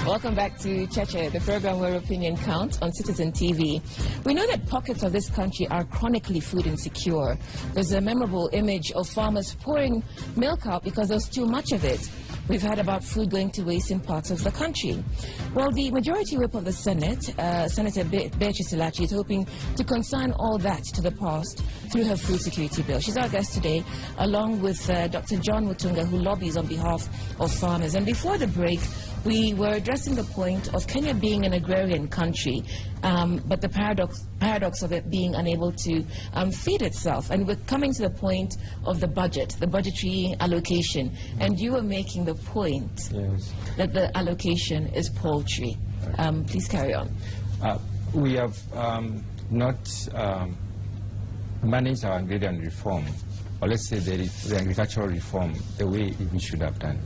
Welcome back to Cheche, the program where opinion counts on Citizen TV. We know that pockets of this country are chronically food insecure. There's a memorable image of farmers pouring milk out because there's too much of it. We've heard about food going to waste in parts of the country. Well, the Majority Whip of the Senate, Senator Cheche is hoping to consign all that to the past through her food security bill. She's our guest today, along with Dr. John Mutunga, who lobbies on behalf of farmers. And before the break, we were addressing the point of Kenya being an agrarian country, but the paradox of it being unable to feed itself. And we're coming to the point of the budget, the budgetary allocation. And you were making the point that the allocation is paltry. Please carry on. We have not managed our agrarian reform, or let's say the agricultural reform, the way we should have done.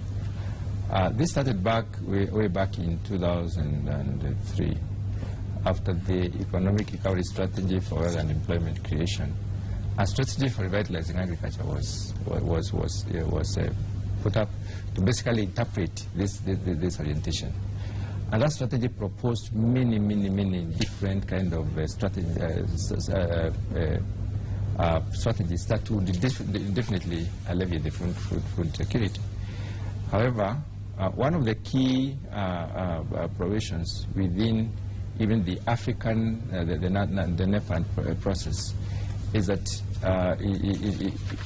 This started way back in 2003, after the economic recovery strategy for wealth and employment creation. A strategy for revitalizing agriculture was put up to basically interpret this orientation. And that strategy proposed many different kind of strategies that would definitely alleviate the food security. However, one of the key provisions within even the African, the NEPA process is that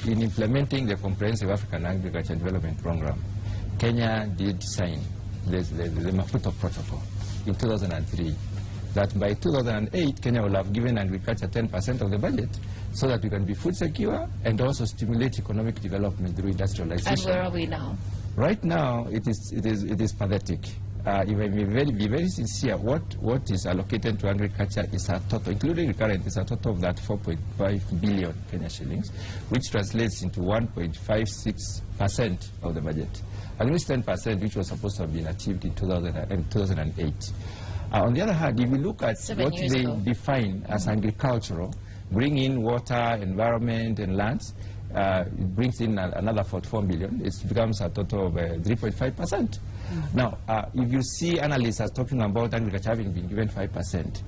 in implementing the Comprehensive African Agriculture Development Program, Kenya did sign the Maputo Protocol in 2003, that by 2008, Kenya will have given agriculture 10% of the budget so that we can be food secure and also stimulate economic development through industrialization. And where are we now? Right now, it is pathetic. If I may be very sincere, what is allocated to agriculture is a total, including recurrent, is a total of that 4.5 billion Kenya shillings, which translates into 1.56% of the budget. And this 10%, which was supposed to have been achieved in 2008. On the other hand, if you look at what they define as agricultural, bring in water, environment, and lands, it brings in another 44 billion. It becomes a total of 3.5%. Now, if you see analysts are talking about agriculture having been given 5%,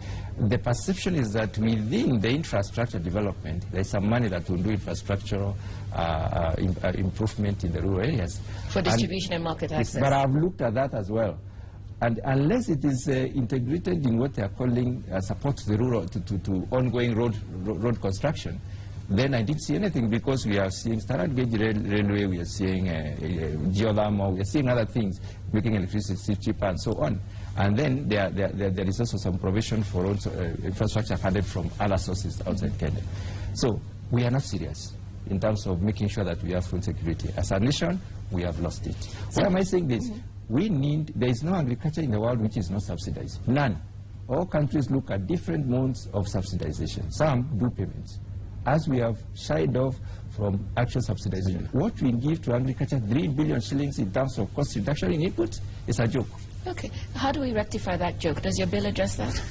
the perception is that within the infrastructure development, there's some money that will do infrastructural improvement in the rural areas. For distribution and market access. But I've looked at that as well. And unless it is integrated in what they are calling support to the rural, to ongoing road construction, then I didn't see anything, because we are seeing standard gauge railway, we are seeing geothermal, we are seeing other things, making electricity cheaper and so on. And then there is also some provision for infrastructure funded from other sources outside Kenya. So we are not serious in terms of making sure that we have food security. As a nation, we have lost it. Why am I saying this? There is no agriculture in the world which is not subsidized. None. All countries look at different modes of subsidization. Some do payments. As we have shied off from actual subsidization, what we give to agriculture, 3 billion shillings in terms of cost reduction in input, is a joke. Okay. How do we rectify that joke? Does your bill address that?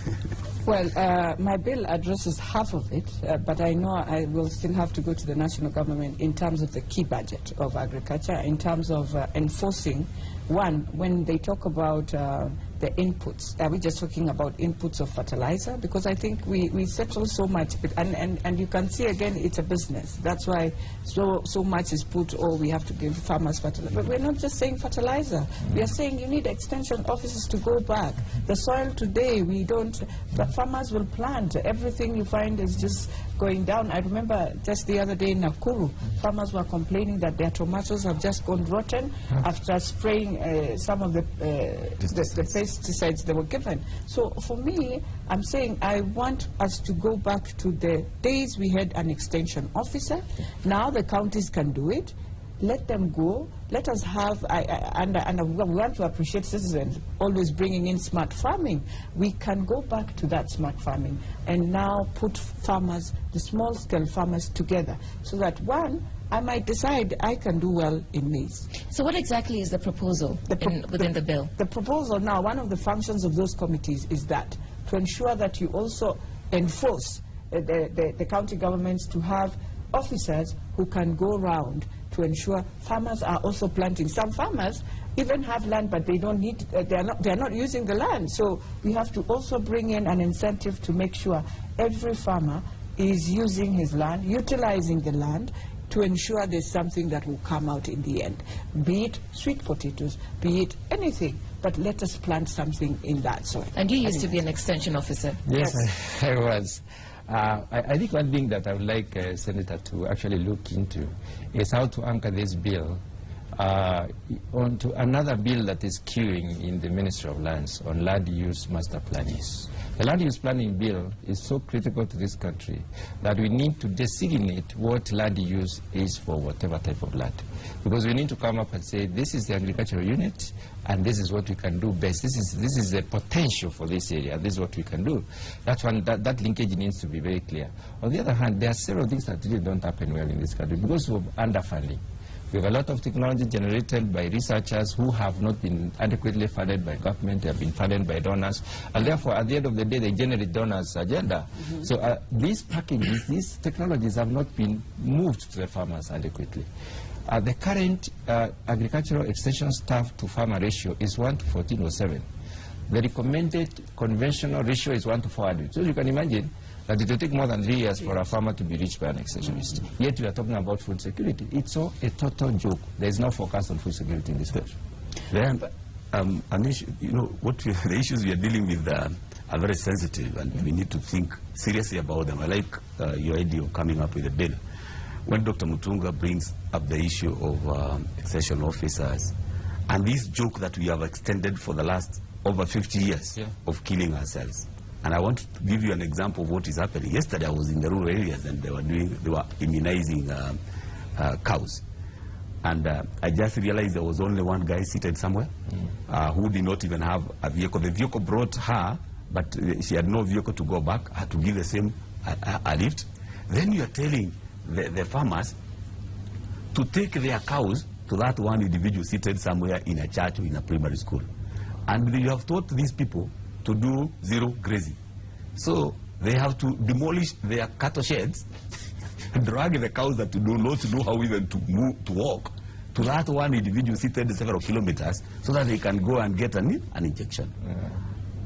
Well, my bill addresses half of it, but I know I will still have to go to the national government in terms of the key budget of agriculture, in terms of enforcing. One, when they talk about the inputs, are we just talking about inputs of fertilizer? Because I think we settle so much, and you can see again, it's a business. That's why so much is put, we have to give farmers fertilizer. But we're not just saying fertilizer. We are saying you need extension offices to go back. The soil today, we don't, but farmers will plant. Everything you find is just going down. I remember just the other day in Nakuru, farmers were complaining that their tomatoes have just gone rotten after spraying some of the pesticides they were given. So for me, I'm saying I want us to go back to the days we had an extension officer. Now the counties can do it. Let them go. Let us have, and we want to appreciate citizens always bringing in smart farming. We can go back to that smart farming and now put farmers, the small-scale farmers, together, so that one, I might decide I can do well in maize. So what exactly is the proposal within the bill? The proposal now, one of the functions of those committees is that, to ensure that you also enforce the county governments to have officers who can go around to ensure farmers are also planting. Some farmers even have land, but they don't need, they are not using the land. So we have to also bring in an incentive to make sure every farmer is using his land, utilizing the land, to ensure there's something that will come out in the end. Be it sweet potatoes, be it anything, but let us plant something in that soil. And you used to be an extension officer. Yes, I was. I think one thing that I would like Senator to actually look into is how to anchor this bill onto another bill that is queuing in the Ministry of Lands on land use master planning. The land use planning bill is so critical to this country that we need to designate what land use is for whatever type of land. Because we need to come up and say, this is the agricultural unit, and this is what we can do best. This is the potential for this area. This is what we can do. That linkage needs to be very clear. On the other hand, there are several things that really don't happen well in this country because of underfunding. We have a lot of technology generated by researchers who have not been adequately funded by government. They have been funded by donors. And therefore, at the end of the day, they generate donors' agenda. So these packages, these technologies have not been moved to the farmers adequately. The current agricultural extension staff to farmer ratio is 1 to 1407. The recommended conventional ratio is 1 to 400. So you can imagine that it will take more than 3 years for a farmer to be reached by an extensionist. Yet we are talking about food security. It's all a total joke. There is no focus on food security in this country. Then, Anish, you know, the issues we are dealing with are very sensitive, and we need to think seriously about them. I like your idea of coming up with a bill. When Dr. Mutunga brings up the issue of extension officers, and this joke that we have extended for the last over 50 years of killing ourselves. And I want to give you an example of what is happening. Yesterday I was in the rural areas and they were immunizing cows. And I just realized there was only one guy seated somewhere who did not even have a vehicle. The vehicle brought her, but she had no vehicle to go back, had to give the same a lift. Then you are telling the farmers to take their cows to that one individual seated somewhere in a church or in a primary school. And you have taught these people to do zero grazing. So they have to demolish their cattle sheds, drag the cows that do not know how even to move, to walk, to that one individual seated several kilometers so that they can go and get an injection.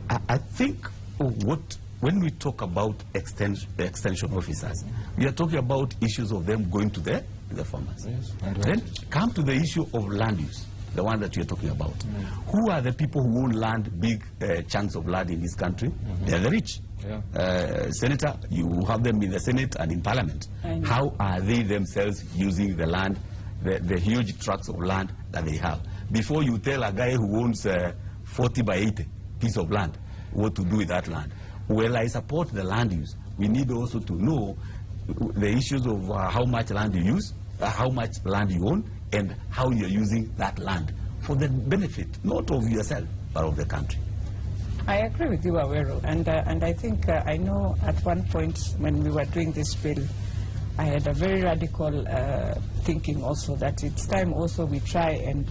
I think when we talk about extension officers, we are talking about issues of them going to the farmers. Yes, then come to the issue of land use, the one that you're talking about. Who are the people who own land, big chunks of land in this country? They're the rich. Senator, you have them in the Senate and in Parliament. How are they themselves using the land, the huge tracts of land that they have? Before you tell a guy who owns 40 by 80 piece of land what to do with that land. Well, I support the land use. We need also to know the issues of how much land you use, how much land you own, and how you're using that land for the benefit, not of yourself, but of the country. I agree with you, Awero, and I think I know at one point when we were doing this bill, I had a very radical thinking also that it's time also we try and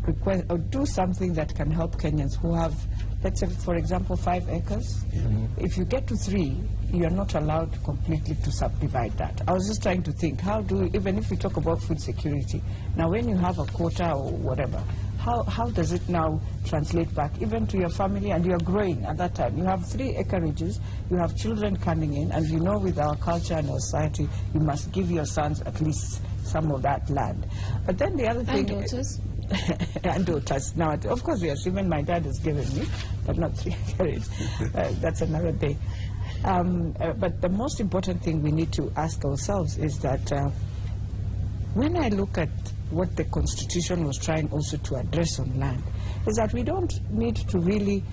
request or do something that can help Kenyans who have, let's say, for example, 5 acres. If you get to 3, you're not allowed completely to subdivide that. I was just trying to think, how do, even if we talk about food security, now when you have a quota or whatever, how does it now translate back even to your family, and you're growing at that time? You have 3 acreages, you have children coming in, and you know with our culture and our society, you must give your sons at least some of that land. But then the other thing... And daughters? And daughters. Now, of course, yes, even my dad has given me, but not 3 acres. That's another day. But the most important thing we need to ask ourselves is that when I look at what the Constitution was trying also to address on land, is that we don't need to really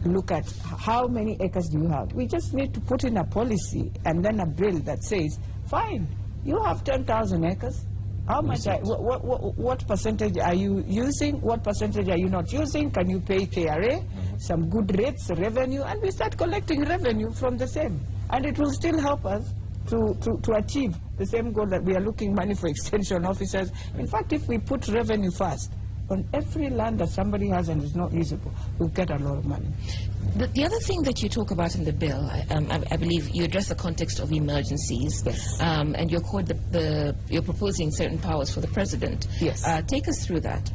look at how many acres do you have. We just need to put in a policy and then a bill that says, fine, you have 10,000 acres. How much, what percentage are you using? What percentage are you not using? Can you pay KRA, some good rates, revenue, and we start collecting revenue from the same. And it will still help us to achieve the same goal that we are looking money for extension officers. In fact, if we put revenue first, on every land that somebody has and is not usable, we'll get a lot of money. The other thing that you talk about in the bill, I believe you address the context of emergencies. Yes. And you're you're proposing certain powers for the president. Yes. Take us through that.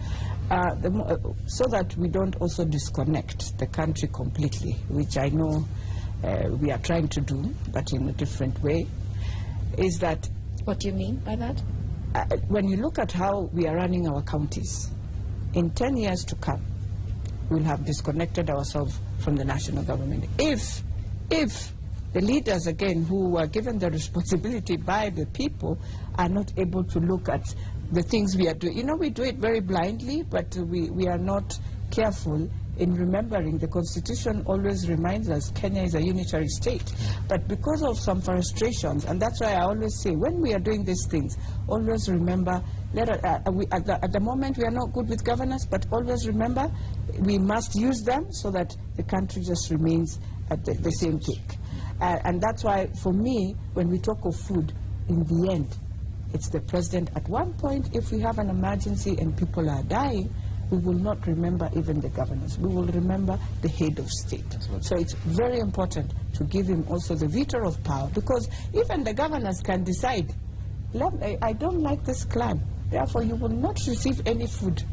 So that we don't also disconnect the country completely, which I know we are trying to do, but in a different way, is that... What do you mean by that? When you look at how we are running our counties, in 10 years to come, we'll have disconnected ourselves from the national government. If the leaders, again, who were given the responsibility by the people, are not able to look at the things we are doing. You know, we do it very blindly, but we are not careful in remembering. The Constitution always reminds us Kenya is a unitary state. But because of some frustrations, and that's why I always say, when we are doing these things, always remember, at the moment we are not good with governance, but always remember we must use them so that the country just remains at the same peak. And that's why, for me, when we talk of food, in the end, it's the president. At one point, if we have an emergency and people are dying, we will not remember even the governors. We will remember the head of state. So it's very important to give him also the veto of power, because even the governors can decide, I don't like this clan, therefore you will not receive any food.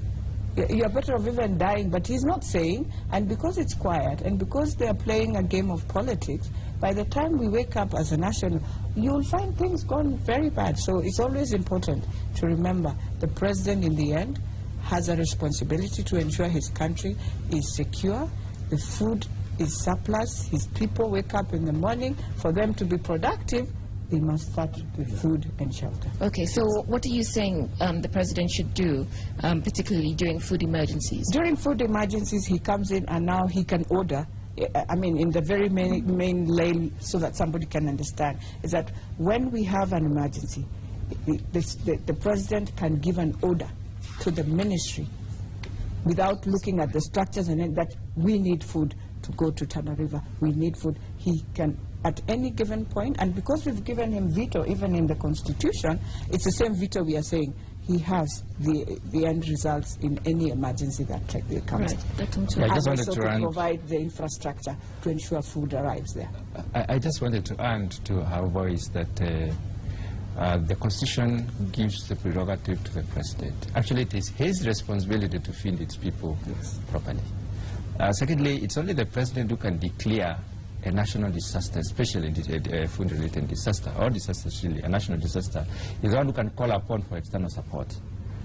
You're better off even dying, but he's not saying, and because it's quiet, and because they're playing a game of politics, by the time we wake up as a nation, you'll find things gone very bad. So it's always important to remember the president in the end has a responsibility to ensure his country is secure, the food is surplus, his people wake up in the morning. For them to be productive, they must start with food and shelter. Okay, so what are you saying the president should do, particularly during food emergencies? During food emergencies, he comes in and now he can order, I mean, in the very main lane, so that somebody can understand, is that when we have an emergency, the president can give an order to the ministry without looking at the structures and that we need food to go to Tana River. We need food. He can, at any given point, and because we've given him veto even in the Constitution, it's the same veto we are saying. He has the end results in any emergency that comes. Right. I just wanted to provide the infrastructure to ensure food arrives there. I just wanted to add to her voice that the Constitution gives the prerogative to the president. Actually, it is his responsibility to feed its people properly. Secondly, it's only the president who can declare a national disaster, especially a food-related disaster, or disasters really, a national disaster, is the one who can call upon for external support.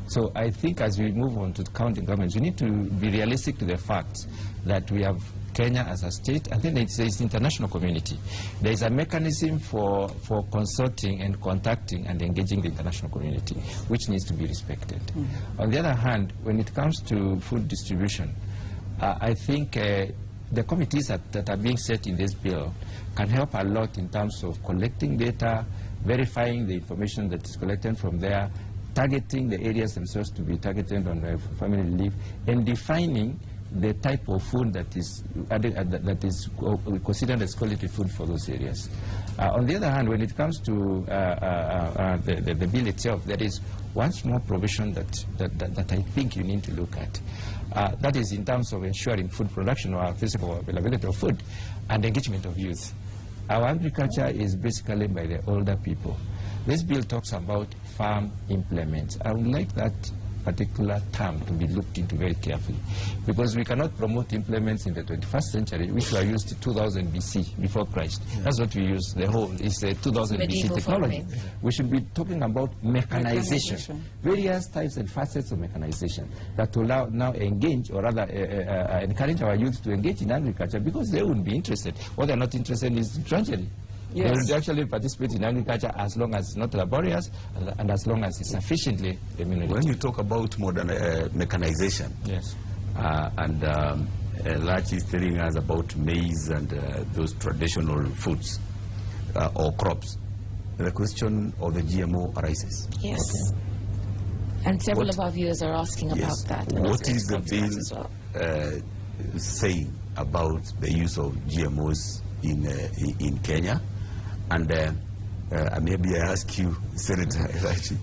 So I think as we move on to county governments, we need to be realistic to the fact that we have Kenya as a state, and then it's the international community. There is a mechanism for consulting and contacting and engaging the international community, which needs to be respected. On the other hand, when it comes to food distribution, I think the committees that are being set in this bill can help a lot in terms of collecting data, verifying the information that is collected from there, targeting the areas themselves to be targeted on family relief, and defining the type of food that is considered as quality food for those areas. On the other hand, when it comes to the bill itself, there is one small provision that I think you need to look at. That is in terms of ensuring food production or physical availability of food and engagement of youth. Our agriculture is basically by the older people. This bill talks about farm implements. I would like that particular term to be looked into very carefully, because we cannot promote implements in the 21st century which were used 2000 BC, before Christ. That's what we use, the whole is 2000 BC technology. We should be talking about mechanization, various types and facets of mechanization that will now engage, or rather encourage our youth to engage in agriculture, because they wouldn't be interested. What they're not interested in is drudgery. Yes. They will actually participate in agriculture as long as it's not laborious and as long as it's sufficiently remunerative. When you talk about modern mechanization, yes, and Lachi is telling us about maize and those traditional foods or crops, the question of the GMO arises. Yes. Okay. And several of our viewers are asking about that. What is the bill saying about the use of GMOs in Kenya? And maybe I ask you, Senator Elachi,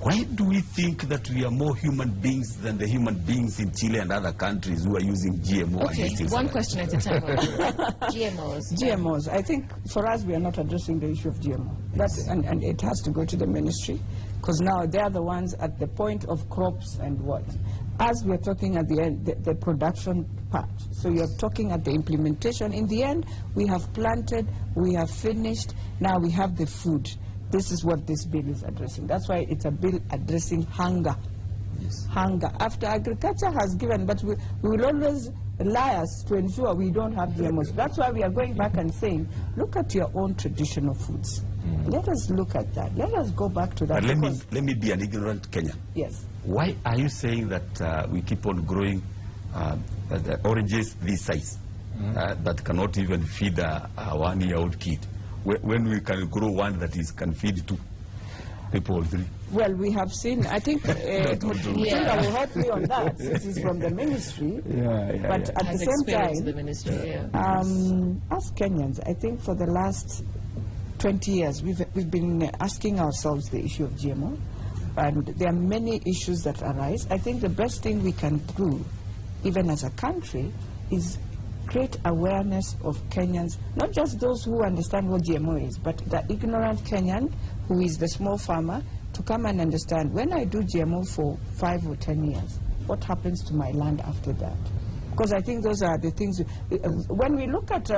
Why do we think that we are more human beings than the human beings in Chile and other countries who are using GMO? Okay, one question at a time. GMOs. GMOs. I think for us, we are not addressing the issue of GMO. That's, and it has to go to the ministry, because now they are the ones at the point of crops and what. As we are talking at the end, the production part. So you're talking at the implementation. In the end, we have planted, we have finished, now we have the food. This is what this bill is addressing. That's why it's a bill addressing hunger. Yes. Hunger. After agriculture has given, but we will always lie us to ensure we don't have GMOs. That's why we are going back and saying, look at your own traditional foods. Let us look at that. Let us go back to that. But let me be an ignorant Kenyan. Yes. Why are you saying that we keep on growing the oranges this size that cannot even feed a 1-year-old kid, when we can grow one that can feed 2 people or 3? Well, we have seen, I think, Mutinda will help me on that, since he's from the ministry. But at the same time, the ministry, as Kenyans, I think for the last 20 years, we've been asking ourselves the issue of GMO. And there are many issues that arise. I think the best thing we can do, even as a country, is create awareness of Kenyans, not just those who understand what GMO is, but the ignorant Kenyan, who is the small farmer, to come and understand, when I do GMO for 5 or 10 years, what happens to my land after that? Because I think those are the things, when we look at,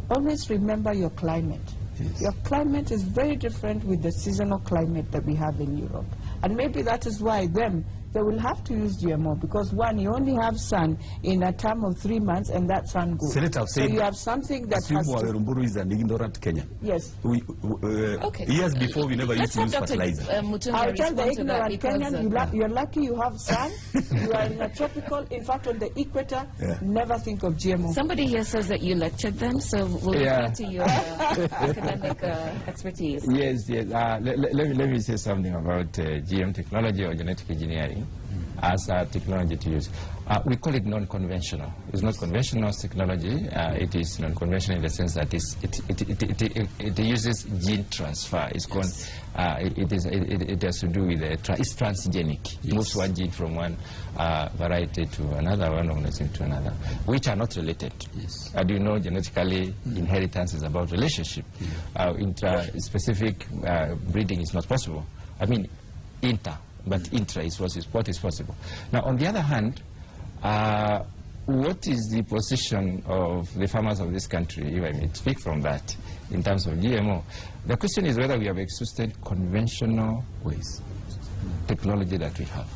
always remember your climate. Yes. Your climate is very different with the seasonal climate that we have in Europe. And maybe that is why they will have to use GMO, because one, you only have sun in a term of 3 months, and that sun goes. So you have something that has to... Rumburu is an ignorant Kenyan. Yes. Years before, we never used to use fertilizer. I'll tell the ignorant Kenyan, you're lucky you have sun, you are in a tropical, in fact on the equator, never think of GMO. Somebody here says that you lectured them, so we'll refer to your academic expertise. Yes. Let me say something about GM technology or genetic engineering as a technology to use. We call it non-conventional. It's not conventional technology. It is non-conventional in the sense that it uses gene transfer. It's called, it has to do with it's transgenic. It moves one gene from one variety to another, one organism to another, which are not related. Yes. And you know, genetically, inheritance is about relationship. Intra-specific breeding is not possible. I mean, but intra is what is possible. Now, on the other hand, what is the position of the farmers of this country, if I may speak from that, in terms of GMO? The question is whether we have exhausted conventional ways, technology that we have.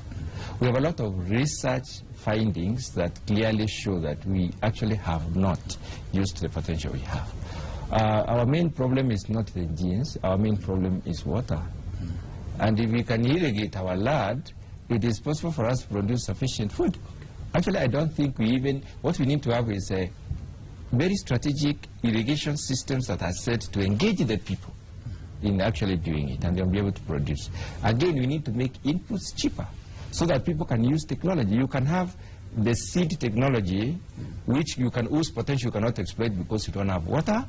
We have a lot of research findings that clearly show that we actually have not used the potential we have. Our main problem is not the genes, our main problem is water. And if we can irrigate our land, it is possible for us to produce sufficient food. Actually, I don't think what we need to have is a very strategic irrigation systems that are set to engage the people in actually doing it, and they'll be able to produce. Again, we need to make inputs cheaper so that people can use technology. You can have the seed technology, which you can use potential you cannot exploit because you don't have water,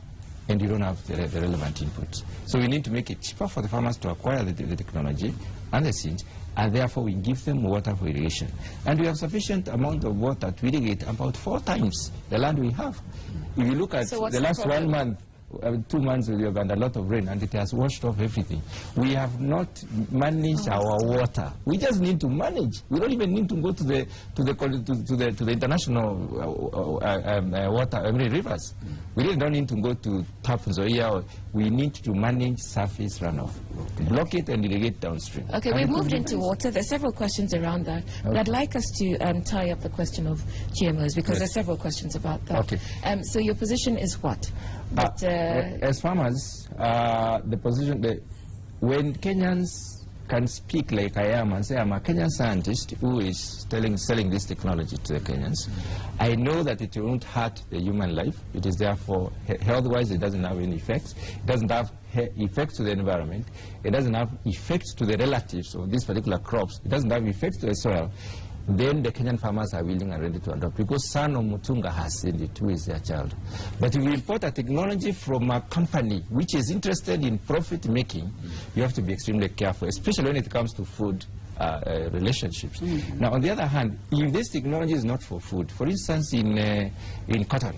and you don't have the relevant inputs. So we need to make it cheaper for the farmers to acquire the technology and the seeds, and therefore we give them water for irrigation. And we have sufficient amount of water to irrigate about 4 times the land we have. If you look at the last 1 month, 2 months, we have had a lot of rain, and it has washed off everything. We have not managed our water. We just need to manage. We don't even need to go to the international water, rivers. We really don't need to go to Tap Nzoia. We need to manage surface runoff, block it and irrigate downstream. Okay, we've moved into water. There's several questions around that. Okay. But I'd like us to tie up the question of GMOs, because there's several questions about that. Okay. So your position is what? As farmers, the position, when Kenyans can speak like I am and say I'm a Kenyan scientist who is selling this technology to the Kenyans, I know that it won't hurt the human life. It is therefore, health-wise, it doesn't have any effects. It doesn't have effects to the environment. It doesn't have effects to the relatives of these particular crops. It doesn't have effects to the soil. then the Kenyan farmers are willing and ready to adopt, because son of Mutunga has seen it, who is their child. But if you import a technology from a company which is interested in profit making, you have to be extremely careful, especially when it comes to food relationships. Now, on the other hand, if this technology is not for food, for instance, in cotton,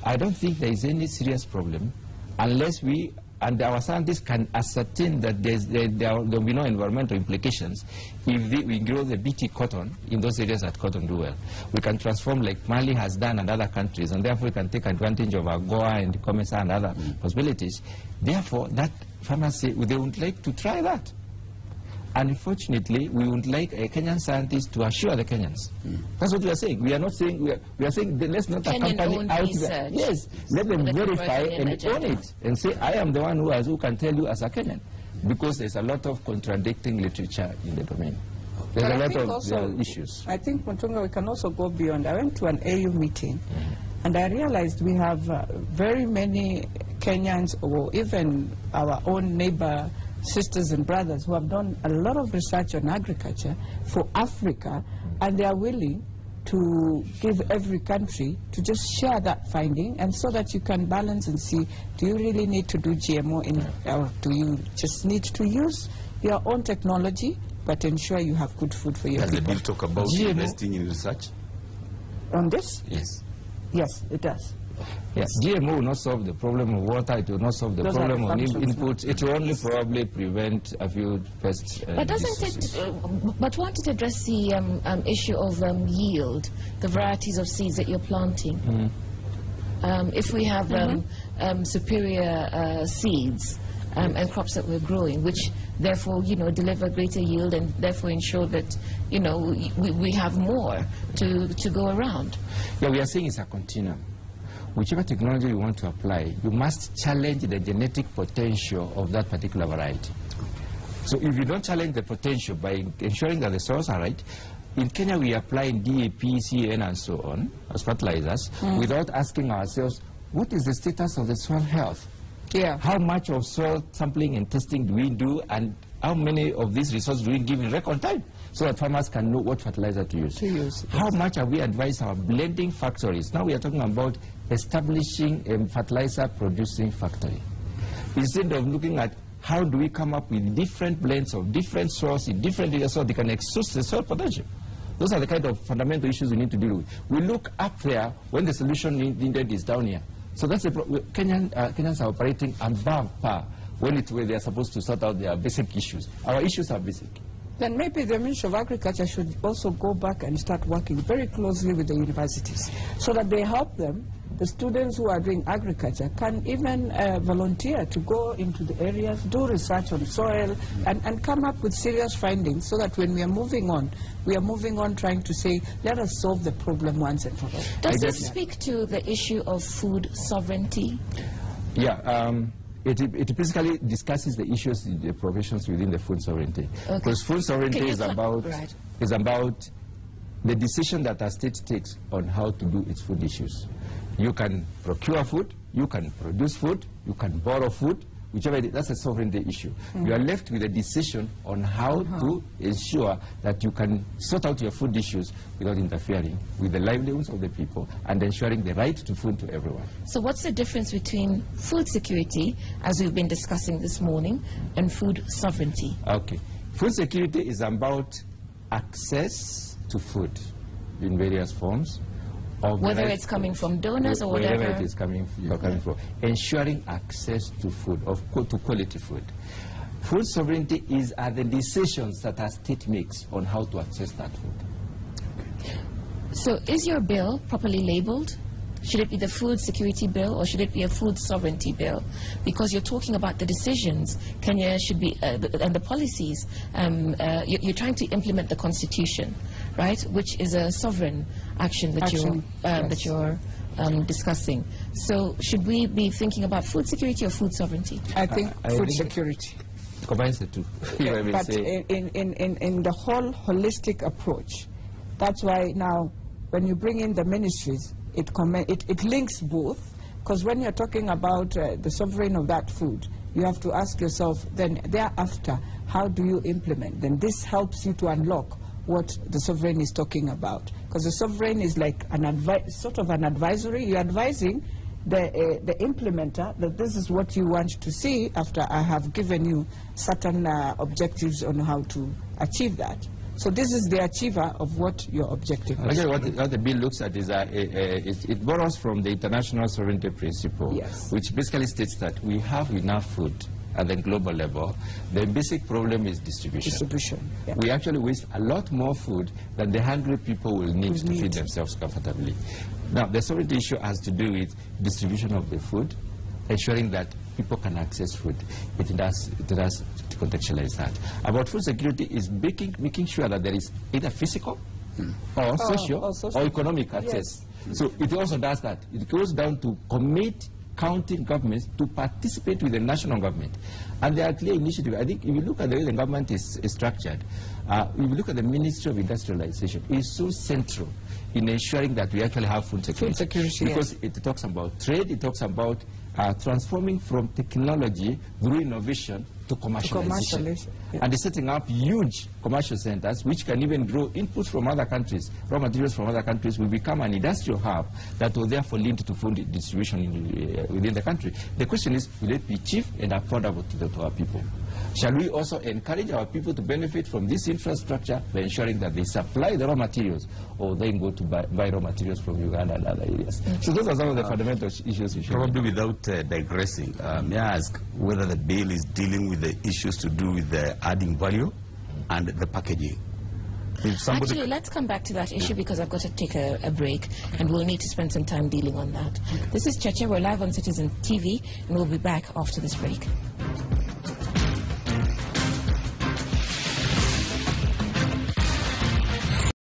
I don't think there is any serious problem unless we and our scientists can ascertain that there will be no environmental implications if we grow the BT cotton in those areas that cotton do well. We can transform like Mali has done and other countries, and therefore we can take advantage of AGOA and COMESA and other possibilities. Therefore, that farmers say they would like to try that. Unfortunately, we would like a Kenyan scientist to assure the Kenyans. That's what we are saying. We are not saying, we are saying that let's not accompany out there. Yes, let them verify and own it and say, I am the one who can tell you as a Kenyan. Because there's a lot of contradicting literature in the domain. There's a lot of issues. I think, Mutunga, we can also go beyond. I went to an AU meeting and I realized we have very many Kenyans, or even our own neighbor sisters and brothers, who have done a lot of research on agriculture for Africa, and they are willing to give every country to just share that finding, and so that you can balance and see, do you really need to do GMO or do you just need to use your own technology but ensure you have good food for your people? Does the bill talk about GMO investing in research? On this? Yes. Yes, it does. Yes, GMO will not solve the problem of water, it will not solve the problem of inputs, it will only probably prevent a few pests. But doesn't it, but won't it address the issue of yield, the varieties of seeds that you're planting? If we have superior seeds and crops that we're growing, which therefore, deliver greater yield and therefore ensure that, we have more to go around? Yeah, we are saying it's a continuum. Whichever technology you want to apply, you must challenge the genetic potential of that particular variety. So if you don't challenge the potential by ensuring that the soils are right, in Kenya we apply DAP, CAN and so on as fertilizers without asking ourselves, what is the status of the soil health? Yeah. How much of soil sampling and testing do we do, and how many of these results do we give in record time, so that farmers can know what fertilizer to use? How much have we advised our blending factories? Now we are talking about establishing a fertilizer producing factory. Instead of looking at how do we come up with different blends of different soils in different areas so they can exhaust the soil potential. Those are the kind of fundamental issues we need to deal with. We look up there when the solution needed is down here. So that's the Kenyans are operating above par when they are supposed to sort out their basic issues. Our issues are basic. Then maybe the Ministry of Agriculture should also go back and start working very closely with the universities so that they help them. The students who are doing agriculture can even volunteer to go into the areas, do research on soil, and come up with serious findings, so that when we are moving on trying to say, let us solve the problem once and for all. Does this speak to the issue of food sovereignty? Yeah. It basically discusses the issues, the provisions within the food sovereignty. Because food sovereignty is about the decision that a state takes on how to do its food issues. You can procure food, you can produce food, you can borrow food, whichever it is, that's a sovereignty issue. You are left with a decision on how to ensure that you can sort out your food issues without interfering with the livelihoods of the people and ensuring the right to food to everyone. So what's the difference between food security, as we've been discussing this morning, and food sovereignty? Okay. Food security is about access to food in various forms. Whether it's coming from donors or whatever it is coming from. Ensuring access to food, to quality food. Food sovereignty are the decisions that a state makes on how to access that food. So is your bill properly labeled? Should it be the food security bill, or should it be a food sovereignty bill? Because you're talking about the decisions Kenya should be, and the policies. You're trying to implement the Constitution, right? Which is a sovereign action that you're discussing. So should we be thinking about food security or food sovereignty? I think food security. Combines the two. But in the whole holistic approach, that's why now when you bring in the ministries, it links both, because when you're talking about the sovereign of that food, you have to ask yourself then thereafter, how do you implement? Then this helps you to unlock what the sovereign is talking about. Because the sovereign is like sort of an advisory. You're advising the implementer that this is what you want to see after I have given you certain objectives on how to achieve that. So this is the achiever of what your objective is. Okay, what the bill looks at is it borrows from the international sovereignty principle, yes, which basically states that we have enough food at the global level. The basic problem is distribution. Yeah. We actually waste a lot more food than the hungry people will need to feed themselves comfortably. Now, the sovereignty issue has to do with distribution of the food, ensuring that people can access food. It does to contextualize that. About food security is making sure that there is either physical or social or economic access. Yes. So it also does that. It goes down to commit county governments to participate with the national government. And there are clear initiatives. I think if you look at the way the government is structured, if you look at the Ministry of Industrialization, it is so central in ensuring that we actually have food security. Food security, because yes, it talks about trade, it talks about transforming from technology through innovation to commercialization. Yeah. And it's setting up huge commercial centers which can even grow inputs from other countries, raw materials from other countries will become an industrial hub that will therefore lead to food distribution within the country. The question is, will it be cheap and affordable to our people? Shall we also encourage our people to benefit from this infrastructure by ensuring that they supply the raw materials, or then go to buy raw materials from Uganda and other areas? So those are some of the fundamental issues. Probably without digressing, may I ask whether the bill is dealing with the issues to do with the adding value and the packaging? Actually, let's come back to that issue because I've got to take a break and we'll need to spend some time dealing on that. This is Cheche. We're live on Citizen TV and we'll be back after this break.